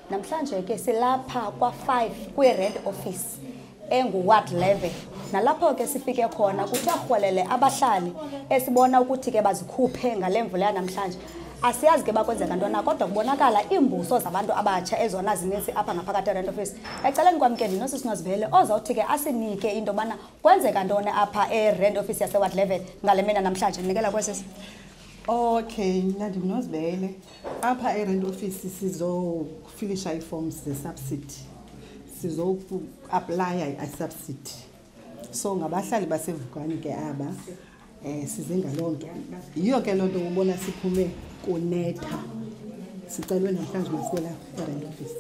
Namhlanje ke silapha kwa5 kwi-rent office engu-ward 11 nalapho ke sifike khona kuthi arhwelele abahlali esibona ukuthi ke bazikhuphe ngale mvula yanamhlanje. Asiyazi ke bakwenzeka ntona kodwa kubonakala iimbuso zabantu abatsha ezona zininzi apha ngaphakathi e-rent office. Eceleni kwam ke ndinosisiNozivele ozawuthi ke asinike into yobana kwenzeka ntoni apha e-rent office yase-ward 11 ngale mini namhlanje. Ndinikela kwesisi. Okay, ndimNozivele. Apha e-rent office sizofilisha ii-forms ze-subsidy. Sizo-aplya i-subsidy. So ngabahlali basevukani ke aba size ngaloo nto. Yiyo ke loo nto ubona siphume kunetha. Sicelwe namhlanje masibela e-rent office.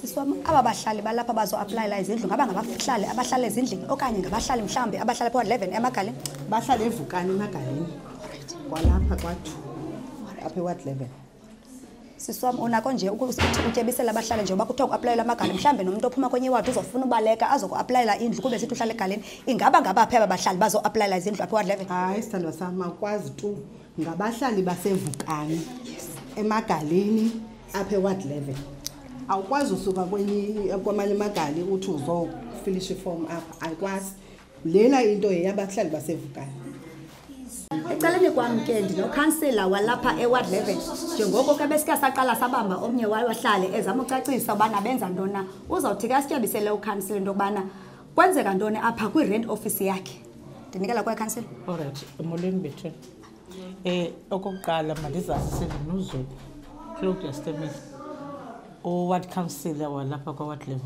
Siswam aba bahlali balapha bazo-aplayela izindlu ngaba ngabahlali abahlala ezindlini okanye ngabahlali mhlambe abahlala po 11 emagalini bahlala evukani emagalini kwalapha kwathu apha e-ward 11. Siswam unako nje ukutyebisela abahlali nje uba kuthiwa ku-aplayela amagalini mhlambe nomntu ophuma kwenye iwadi uzofuna ubaleka azoku-aplayela indlu kube sithi uhlala egalini ingaba ngabaphi aba bahlali bazo-aplayela izindlu apha e-ward 11? Hayi sithandwa sam akwazi tu ngabahlali basevukani emagalini apha e-ward 11. Awukwazi usuka kwamanye amagali uthi uzofilisha iform apha ayikwazi. Lena into yeyabahlali basevukani. Eceleni kwam ke ndinocouncillor walapha e-ward 11 njengoko ke besike saqala sabamba omnye wabahlali ezama ucacisa ubana benza ntona uzawuthi ke asityebisele ucouncillor into yokubana kwenzeka ntoni apha kwi-rent office yakhe. Ndinikela kwa councillor. Alright, molweni bethu. Okokuqala mandizazise ndinozulu Claudia Stemela o-ward councillor walapha kwa-ward 11.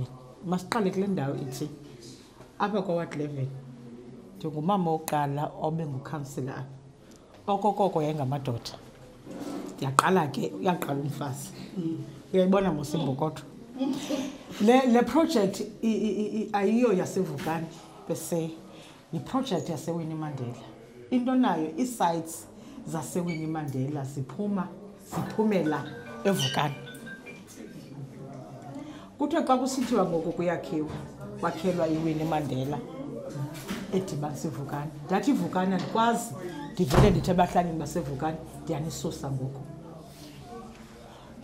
Masiqale kule ndawo ithi apha kwa-ward 11 njengumama wokuqala obe ngucouncillor apha. Okokoko yayingamadoda. Yaqala ke uyaqala umfazi. Uyayibona mosimbokodo. Le project ayiyo yasevukani bese ni project yaseWinnie Mandela. Into nayo i-sites zaseWinnie Mandela ziphumela evukani. Kuthiwa xa kusithiwa ngoku kuyakhiwa kwakhelwa iWinnie Mandela edibanisa ivukani. Ndathi ivukani andikwazi ndivele ndithi ebahlalini basevukani ndiyanisusa ngoku.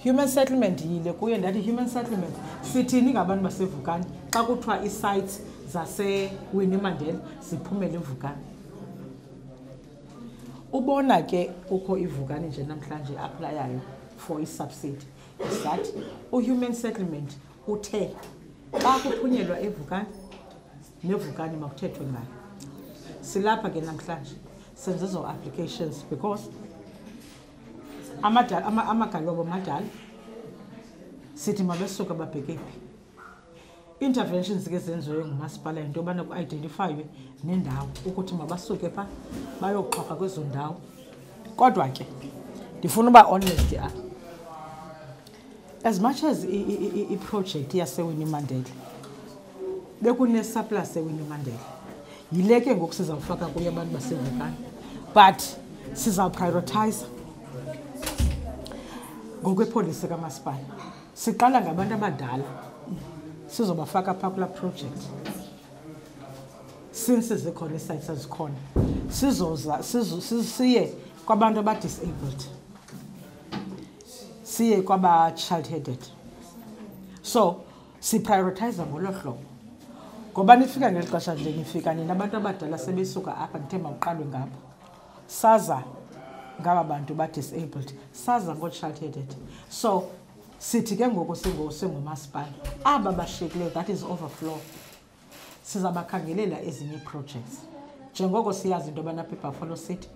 Human settlement yile kuye ndathi human settlement sithini ngabantu basevukani xa kuthiwa ii-sites zaseWinnie Mandela ziphumele evukani. Ubona ke kukho ivukani nje namhlanje aplayayo for i-subsidy. That u-human settlement uthe xa kuphunyelwa evukani nevukani makuthethwe ngayo. Silapha ke namhlanje senze ezo applications because amagalobo madala sithi mabesuka babheke phi. Interventions ke zenziwe ngumasipala into yobana ku-identifywe nendawo ukuthi mabasuke pha bayoqhapha kwezo ndawo. Kodwa ke ndifuna uba honest apha. As much as i-project yaseWinnie Mandela bekune-surplus eWinnie Mandela yile ke ngoku sizawufaka kuyo abantu basevukani but sizawuprioritize ngokwepolisi kamasipala. Siqala ngabantu abadala sizobafaka phaa kulaa project since zikhona ii-sites ezikhona siye kwabantu abadisabled siye kwaba-child-headed. So siprioritize ngolo hlobo ngoba nifika ngeli xesha nje nifika nina abantu abadala sebesuka apha ndithe mawuqalwe ngabo. Saza ngaba bantu ba-disabled, saza ngoo-child-headed. So sithi ke ngoku singumasipala aba bashiyekileyo, that is overflow, sizabakhangelela ezinye projects njengoko siyazi into yobana apha eBuffalo City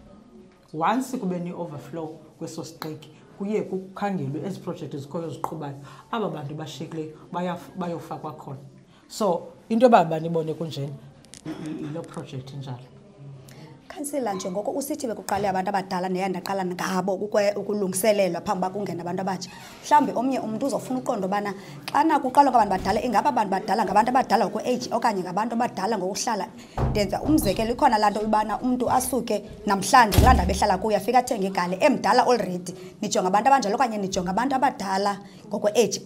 once kube ne-overflow kweso siqeki kuye kukhangelwe ezi projekthi zikhoyo ziqhubayo aba bantu bashiyekileyo bayofakwa khona. So into yoba banibone kunjena ilo project njalo. Councillor, njengoko usithi bekuqale abantu abadala neyandaqala ngabo ukulungiselelwa phambi kokuba kungena abantu abatsha. Mhlawumbi omnye umuntu uzofuna uqonda ubana xana kuqalwa kwabantu badala ingaba abantu badala ngabantu abadala ngokwe-age okanye ngabantu abadala ngokuhlala. Ndenza umzekelo ikhona laa nto ubana umntu asuke namhlanje kulaa ndawo ehlala kuyo afika athenge igali emdala already. Nijonga abantu abanjalo okanye nijonga abantu abadala ngokwe-age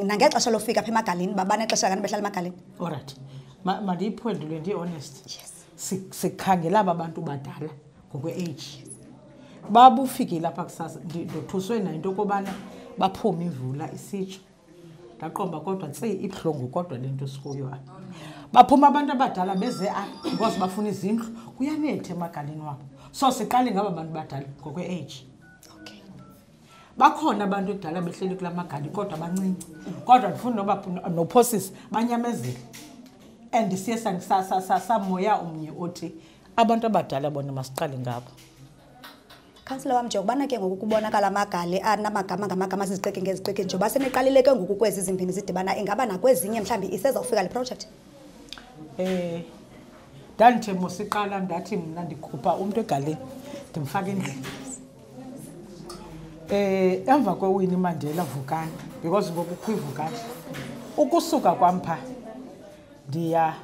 nangexesha lofika apha emagalini babanexesha kanti behlala emagalini. Alright. Mandiyiphendule ndi-honest. Yes. Sikhangela aba bantu badala ngokwe-age. Baba ufikile apha kusasa ndothuswe nayo into yokubana baphume imvula isitsho. Ndaqomba kodwa tsi ibuhlungu kodwa le nto sikuyo apha. Baphuma abantu abadala beze apha because bafuna izindlu kuyanetha emagalini wabo. So siqale ngaba bantu badala ngokwe-age. Okay. Bakhona abantu ekudala behleli kula magali kodwa bancinci. Kodwa ndifuna noba nophosisi banyamezele. And siye samoya omnye othi abantu abadala bona masiqale ngabo. Councillor wam njengobana ke ngoku kubonakala amagali anamagama ngamagama zizixeki ngezixeki njengoba seniqalile ke ngoku kwezi zimbini zidibana ingaba nakwezinye mhlawumbi isezawufika le project. Ndandithe mosiqala ndathi mna ndikhupha umntu egalini ndimfake endlini. Emva kweWinnie Mandela Vukani because ngoku kwivukani ukusuka kwampha ndiya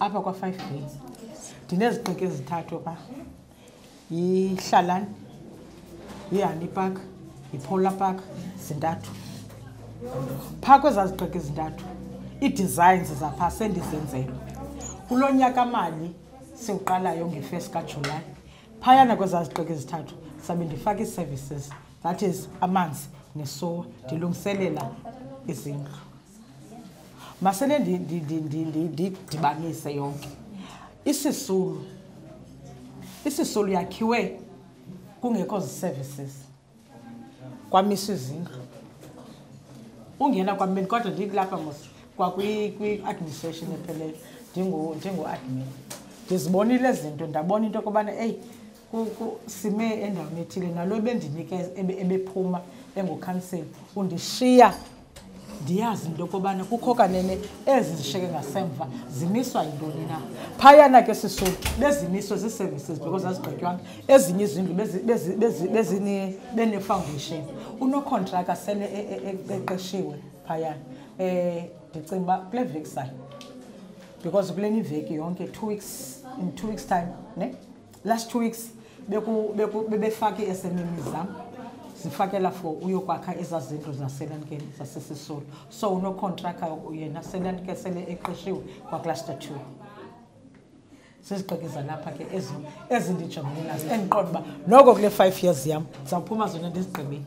apha kwa 5 days. Ndinezixeki ezithathu pha. Yihlalani, yiHoney Park, yiPolar Park, zintathu. Phaa kwezaa zixeki ezintathu ii-designs zapha sendizenzela. Kulo nyaka mali siwuqalayo nge-1 kaJulayi phayana kwezaa zixeki ezithathu sabe ndifaka ii-services, that is amanzi nesowa, ndilungiselela izindlu. Masele ndidibanise yonke. Isisulu yakhiwe kungekho zi-services. Kwamiswa izindlu. Ungena kwameni kodwa ndikulapha mos kwakwi-administration ephelele njengo-admin. Ndizibonile izinto ndabona into yokubana sime endaweni ethile nalo ebendinike ebephuma engukhanseli undishiya ndiyazi into yokubana kukho kanene ezi zishiyeke ngasemva zimiswa yintoni na. Phayana ke sisulu bezimiswe zii-services because azigqitywanga ezinye izindlu bene-foundation. Unokontraka sele eqeshiwe phayana. Ndicinga uba kule veki sayo because kuleni iveki yonke 2 weeks in 2 weeks time ne last 2 weeks bebefake ii-SMME zam zifakela for uyokwakha ezaa zindlu zaselanikeni zasesisulu. So unokontraka yena selanike sele eqeshiwe kwacluster 2. Zizixeki zalapha ke ezindijongene nazo endiqonda uba noko kule 5 years yam ndizawuphuma zona ndizigqibile.